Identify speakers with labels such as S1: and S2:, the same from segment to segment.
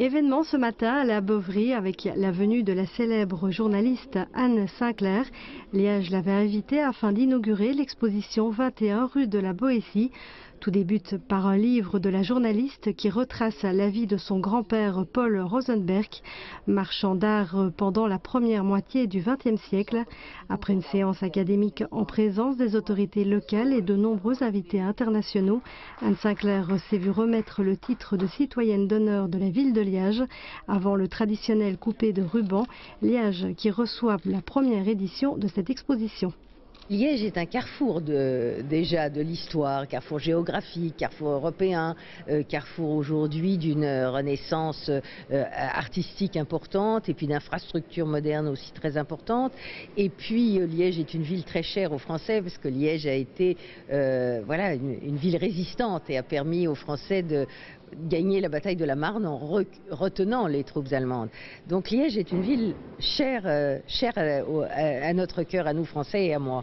S1: Événement ce matin à la Bovry avec la venue de la célèbre journaliste Anne Sinclair. Liège l'avait invitée afin d'inaugurer l'exposition 21 rue de la Boétie. Tout débute par un livre de la journaliste qui retrace la vie de son grand-père Paul Rosenberg, marchand d'art pendant la première moitié du XXe siècle. Après une séance académique en présence des autorités locales et de nombreux invités internationaux, Anne Sinclair s'est vue remettre le titre de citoyenne d'honneur de la ville de Liège avant le traditionnel coupé de ruban. Liège qui reçoit la première édition de cette exposition.
S2: Liège est un carrefour déjà de l'histoire, carrefour géographique, carrefour européen, carrefour aujourd'hui d'une renaissance artistique importante et puis d'infrastructures modernes aussi très importantes. Et puis Liège est une ville très chère aux Français parce que Liège a été une ville résistante et a permis aux Français de gagner la bataille de la Marne en retenant les troupes allemandes. Donc Liège est une ville chère à notre cœur, à nous Français et à moi.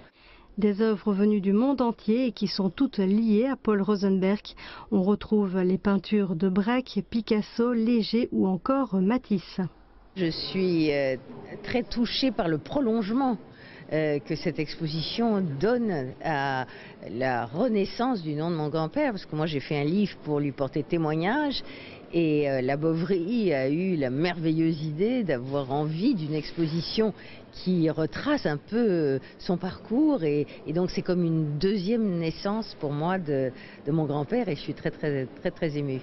S1: Des œuvres venues du monde entier et qui sont toutes liées à Paul Rosenberg. On retrouve les peintures de Braque, Picasso, Léger ou encore Matisse.
S2: Je suis très touchée par le prolongement que cette exposition donne à la renaissance du nom de mon grand-père, parce que moi j'ai fait un livre pour lui porter témoignage et la Bovry a eu la merveilleuse idée d'avoir envie d'une exposition qui retrace un peu son parcours et donc c'est comme une deuxième naissance pour moi de mon grand-père et je suis très émue.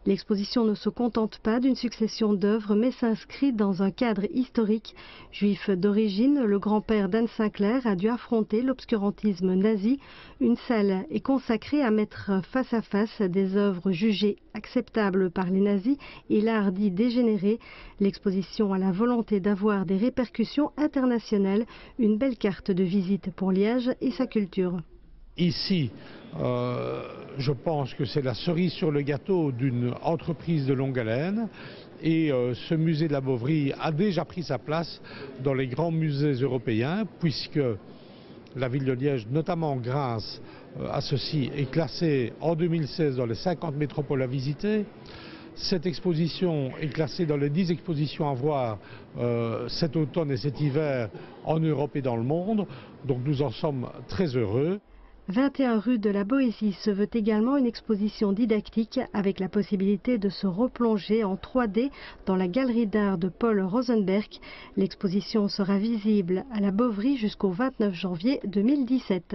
S1: L'exposition ne se contente pas d'une succession d'œuvres, mais s'inscrit dans un cadre historique. Juif d'origine, le grand-père d'Anne Sinclair a dû affronter l'obscurantisme nazi. Une salle est consacrée à mettre face à face des œuvres jugées acceptables par les nazis et l'art dit dégénéré. L'exposition a la volonté d'avoir des répercussions internationales, une belle carte de visite pour Liège et sa culture.
S3: Ici, je pense que c'est la cerise sur le gâteau d'une entreprise de longue haleine et ce musée de la Bovry a déjà pris sa place dans les grands musées européens puisque la ville de Liège, notamment grâce à ceci, est classée en 2016 dans les 50 métropoles à visiter. Cette exposition est classée dans les 10 expositions à voir cet automne et cet hiver en Europe et dans le monde, donc nous en sommes très heureux.
S1: 21 rue de la Boétie se veut également une exposition didactique avec la possibilité de se replonger en 3D dans la galerie d'art de Paul Rosenberg. L'exposition sera visible à la Bovry jusqu'au 29 janvier 2017.